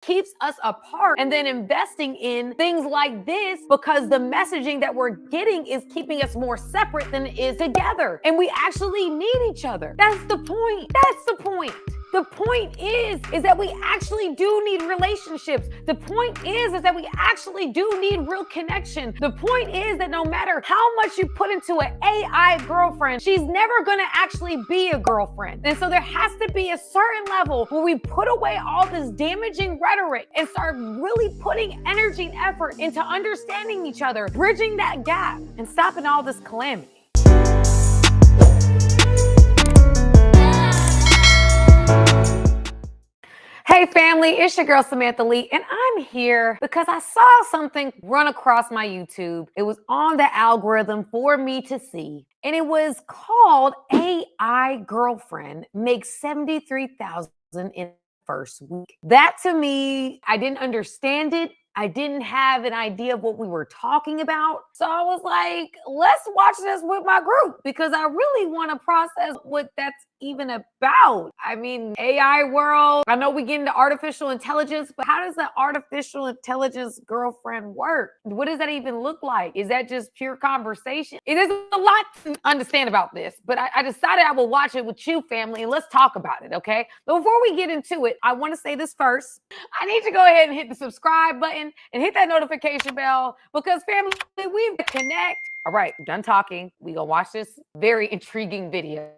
keeps us apart, and then investing in things like this because the messaging that we're getting is keeping us more separate than it is together. And we actually need each other. That's the point. That's the point. The point is that we actually do need relationships. The point is that we actually do need real connection. The point is that no matter how much you put into an AI girlfriend, she's never gonna actually be a girlfriend. And so there has to be a certain level where we put away all this damaging rhetoric and start really putting energy and effort into understanding each other, bridging that gap, and stopping all this calamity. Hey family, it's your girl Samantha Lee, and I'm here because I saw something run across my YouTube. It was on the algorithm for me to see, and it was called AI Girlfriend Makes $73,000 in first week. That to me, I didn't understand it. I didn't have an idea of what we were talking about. So I was like, let's watch this with my group because I really want to process what that's even about. I mean, AI world, I know we get into artificial intelligence, but how does the artificial intelligence girlfriend work? What does that even look like? Is that just pure conversation? There's a lot to understand about this, but I decided I will watch it with you, family, and let's talk about it, okay? But before we get into it, I want to say this first. I need to go ahead and hit the subscribe button and hit that notification bell because, family, we connect. All right, I'm done talking. We gonna watch this very intriguing video.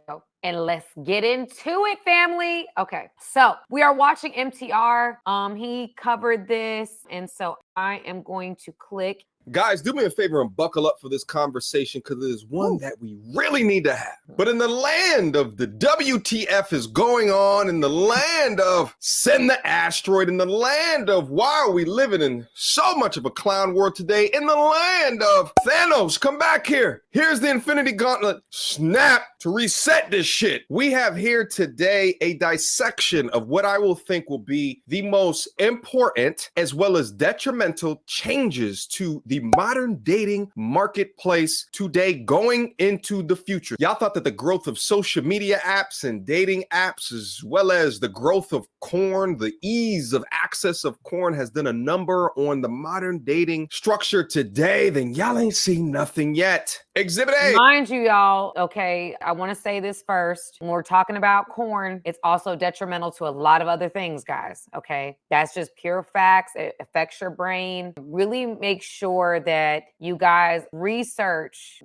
And let's get into it, family. Okay, so we are watching MTR. He covered this, and so I am going to click. Guys, do me a favor and buckle up for this conversation because it is one that we really need to have. But in the land of the WTF is going on, in the land of send the asteroid, in the land of why are we living in so much of a clown world today, in the land of Thanos, come back here. Here's the Infinity Gauntlet. Snap to reset this shit. We have here today a dissection of what I will think will be the most important as well as detrimental changes to the modern dating marketplace today going into the future. Y'all thought that the growth of social media apps and dating apps, as well as the growth of corn, the ease of access of corn has done a number on the modern dating structure today, then y'all ain't seen nothing yet. Exhibit A. Mind you, y'all, okay, I want to say this first. When we're talking about corn, it's also detrimental to a lot of other things, guys, okay? That's just pure facts. It affects your brain. Really make sure that you guys research,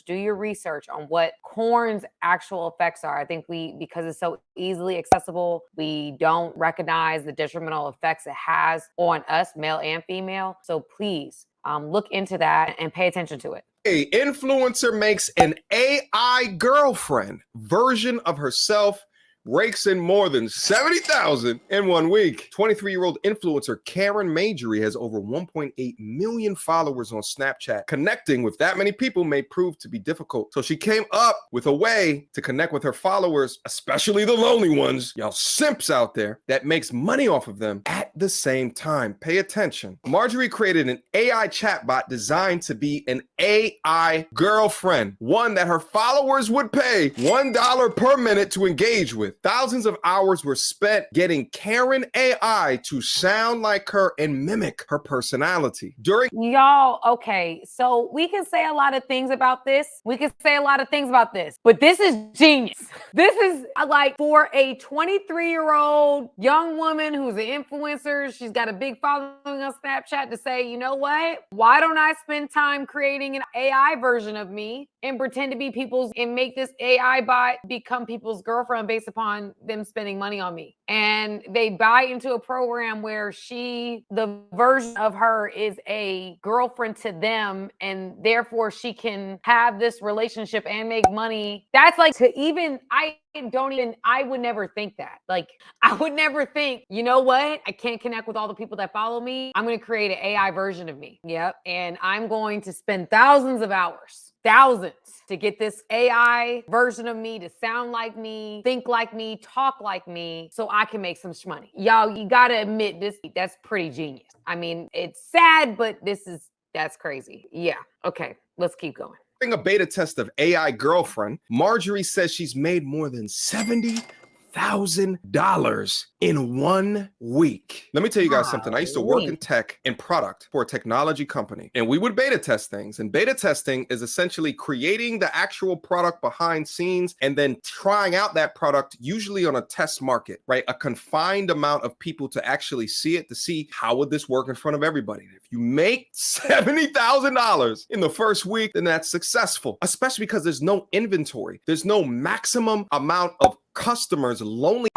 do your research on what corn's actual effects are. I think because it's so easily accessible, we don't recognize the detrimental effects it has on us, male and female. So please look into that and pay attention to it. A influencer makes an AI girlfriend version of herself, rakes in more than $70,000 in 1 week. 23-year-old influencer Karen Majory has over 1.8 million followers on Snapchat. Connecting with that many people may prove to be difficult. So she came up with a way to connect with her followers, especially the lonely ones, y'all simps out there, that makes money off of them at the same time. Pay attention. Marjorie created an AI chatbot designed to be an AI girlfriend, one that her followers would pay $1 per minute to engage with. Thousands of hours were spent getting Karen AI to sound like her and mimic her personality. Y'all, okay, so we can say a lot of things about this. But this is genius. This is like for a 23-year-old young woman who's an influencer. She's got a big following on Snapchat to say, you know what? Why don't I spend time creating an AI version of me and pretend to be people's and make this AI bot become people's girlfriend based upon them spending money on me. And they buy into a program where the version of her is a girlfriend to them, and therefore she can have this relationship and make money. That's like I would never think that. Like, I would never think, you know what? I can't connect with all the people that follow me. I'm going to create an AI version of me. Yep. And I'm going to spend thousands of hours, to get this AI version of me to sound like me, think like me, talk like me, so I can make some money. Y'all, you gotta admit that's pretty genius. I mean, it's sad, but that's crazy. Yeah, okay, let's keep going. A beta test of AI girlfriend, Marjorie says she's made more than $70,000 $70,000 in 1 week. Let me tell you guys something. I used to work in Golly. tech and product for a technology company, and we would beta test things. And beta testing is essentially creating the actual product behind scenes and then trying out that product, usually on a test market, right? A confined amount of people to actually see it, to see how would this work in front of everybody. If you make $70,000 in the first week, then that's successful, especially because there's no inventory. There's no maximum amount of customers, lonely,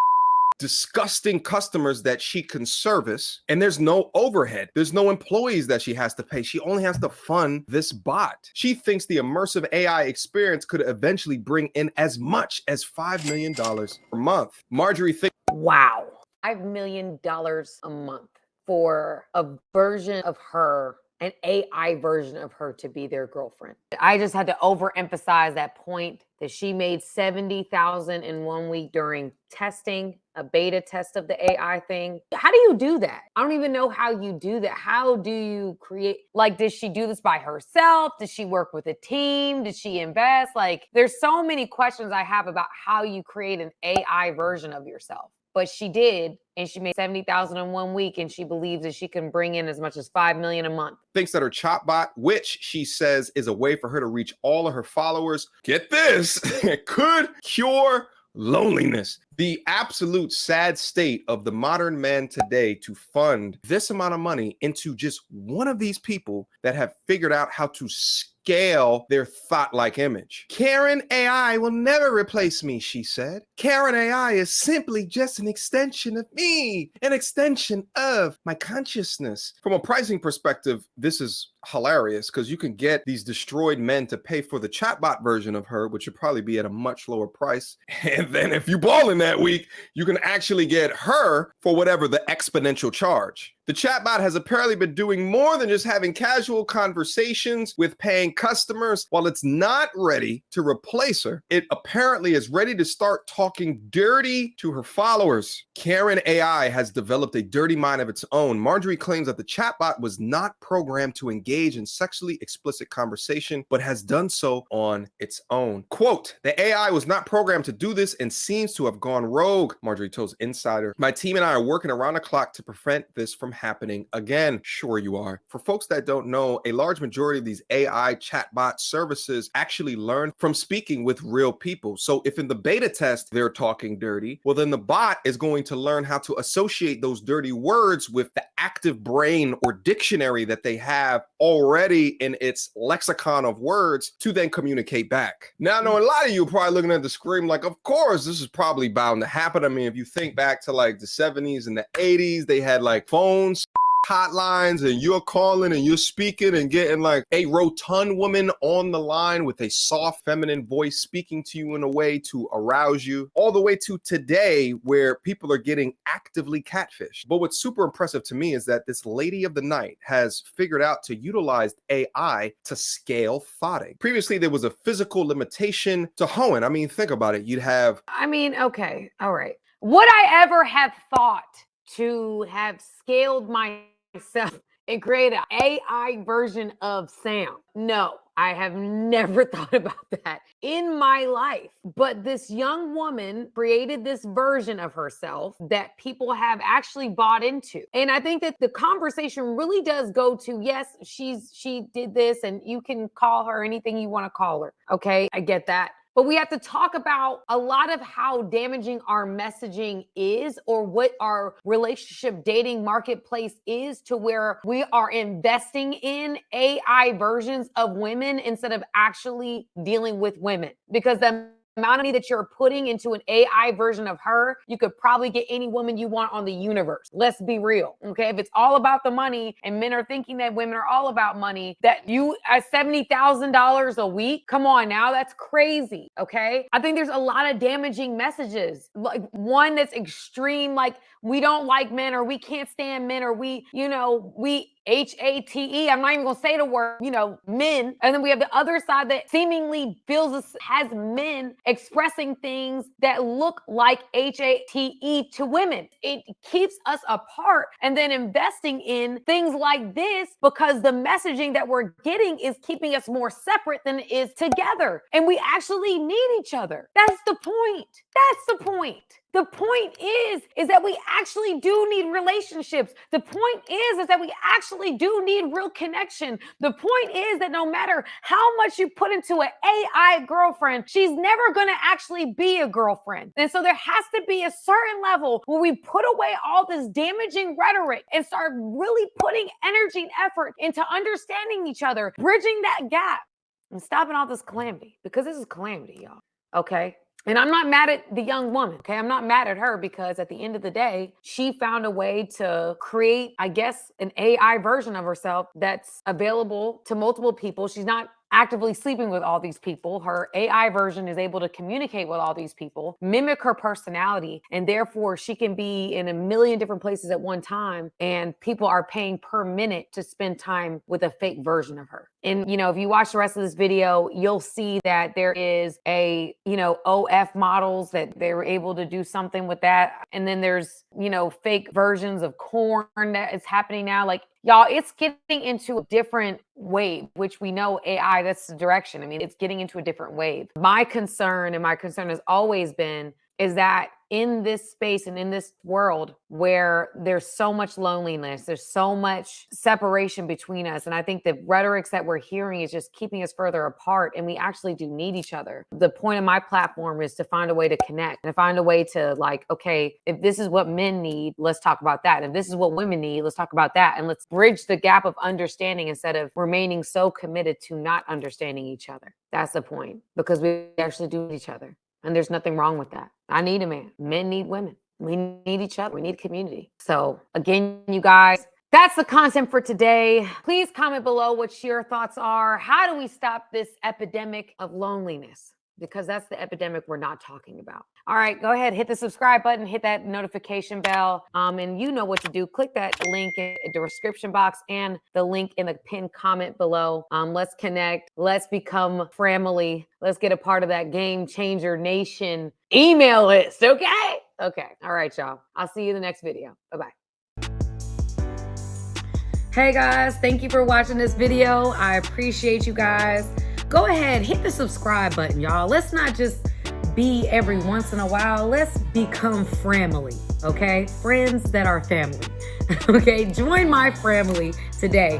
disgusting customers that she can service, and there's no overhead. There's no employees that she has to pay. She only has to fund this bot. She thinks the immersive AI experience could eventually bring in as much as $5 million per month. Marjorie thinks, Wow. $5 million a month for a version of her, an AI version of her, to be their girlfriend. I just had to overemphasize that point that she made $70,000 in 1 week during testing, a beta test of the AI thing. How do you do that? I don't even know how you do that. How do you create, like, does she do this by herself? Does she work with a team? Did she invest? Like, there's so many questions I have about how you create an AI version of yourself. But she did, and she made $70,000 in 1 week, and she believes that she can bring in as much as $5 million a month. thinks that her Chatbot, which she says is a way for her to reach all of her followers, get this, it could cure loneliness. The absolute sad state of the modern man today to fund this amount of money into just one of these people that have figured out how to scale their thought-like image. Karen AI will never replace me, she said. Karen AI is simply just an extension of me, an extension of my consciousness. From a pricing perspective, this is hilarious because you can get these destroyed men to pay for the chatbot version of her, which would probably be at a much lower price. And then if you ball in that week, you can actually get her for whatever the exponential charge. The chatbot has apparently been doing more than just having casual conversations with paying customers. While it's not ready to replace her, it apparently is ready to start talking dirty to her followers. Karen AI has developed a dirty mind of its own. Marjorie claims that the chatbot was not programmed to engage in sexually explicit conversation, but has done so on its own. Quote, the AI was not programmed to do this and seems to have gone rogue, Marjorie tells Insider. My team and I are working around the clock to prevent this from happening again. Sure you are. For folks that don't know, a large majority of these AI chatbot services actually learn from speaking with real people. So if in the beta test they're talking dirty, well then the bot is going to learn how to associate those dirty words with the active brain or dictionary that they have already in its lexicon of words to then communicate back. Now I know a lot of you are probably looking at the screen like, of course, this is probably bound to happen. I mean, if you think back to like the 70s and the 80s, they had like phones, hotlines, and you're calling and you're speaking and getting like a rotund woman on the line with a soft feminine voice speaking to you in a way to arouse you, all the way to today where people are getting actively catfished. But what's super impressive to me is that this lady of the night has figured out to utilize AI to scale thoughting. Previously, there was a physical limitation to hoeing. I mean, think about it. You'd have, Okay, all right. Would I ever have thought to have scaled myself and create an AI version of Sam? No, I have never thought about that in my life. But this young woman created this version of herself that people have actually bought into. And I think that the conversation really does go to, yes, she did this, and you can call her anything you want to call her. Okay, I get that. But we have to talk about a lot of how damaging our messaging is, or what our relationship dating marketplace is, to where we are investing in AI versions of women instead of actually dealing with women. Because the amount of money that you're putting into an AI version of her, you could probably get any woman you want on the universe. Let's be real. Okay. If it's all about the money and men are thinking that women are all about money, that you at $70,000 a week, come on now, that's crazy. Okay. I think there's a lot of damaging messages. Like one that's extreme, like we don't like men, or we can't stand men, or we HATE. I'm not even going to say the word, men. And then we have the other side that seemingly has men expressing things that look like HATE to women. It keeps us apart, and then investing in things like this because the messaging that we're getting is keeping us more separate than it is together. And we actually need each other. That's the point. That's the point. The point is that we actually do need relationships. The point is that we actually do need real connection. The point is that no matter how much you put into an AI girlfriend, she's never going to actually be a girlfriend. And so there has to be a certain level where we put away all this damaging rhetoric and start really putting energy and effort into understanding each other, bridging that gap, and stopping all this calamity, because this is calamity, y'all. Okay? And I'm not mad at the young woman, okay? I'm not mad at her, because at the end of the day, she found a way to create, I guess, an AI version of herself that's available to multiple people. She's not actively sleeping with all these people. Her AI version is able to communicate with all these people, mimic her personality, and therefore she can be in a million different places at one time, and people are paying per minute to spend time with a fake version of her. And, if you watch the rest of this video, you'll see that there is a, OF models that they were able to do something with that. And then there's, fake versions of corn that is happening now. Like, y'all, it's getting into a different wave, which we know AI, that's the direction. I mean, it's getting into a different wave. My concern has always been, is that in this space and in this world where there's so much loneliness, there's so much separation between us. And I think the rhetorics that we're hearing is just keeping us further apart. And we actually do need each other. The point of my platform is to find a way to connect and find a way to, like, okay, if this is what men need, let's talk about that. If this is what women need, let's talk about that. And let's bridge the gap of understanding instead of remaining so committed to not understanding each other. That's the point, because we actually do need each other. And there's nothing wrong with that. I need a man. Men need women. We need each other. We need community. So again, you guys, that's the content for today. Please comment below what your thoughts are. How do we stop this epidemic of loneliness? Because that's the epidemic we're not talking about. All right, go ahead, hit the subscribe button, hit that notification bell, and you know what to do. Click that link in the description box and the link in the pinned comment below. Let's connect. Let's become family. Let's get a part of that Game Changer Nation email list, okay? Okay, all right, y'all. I'll see you in the next video. Bye-bye. Hey, guys, thank you for watching this video. I appreciate you guys. Go ahead, hit the subscribe button, y'all. Let's not just be every once in a while. Let's become family, okay? Friends that are family, okay? Join my family today.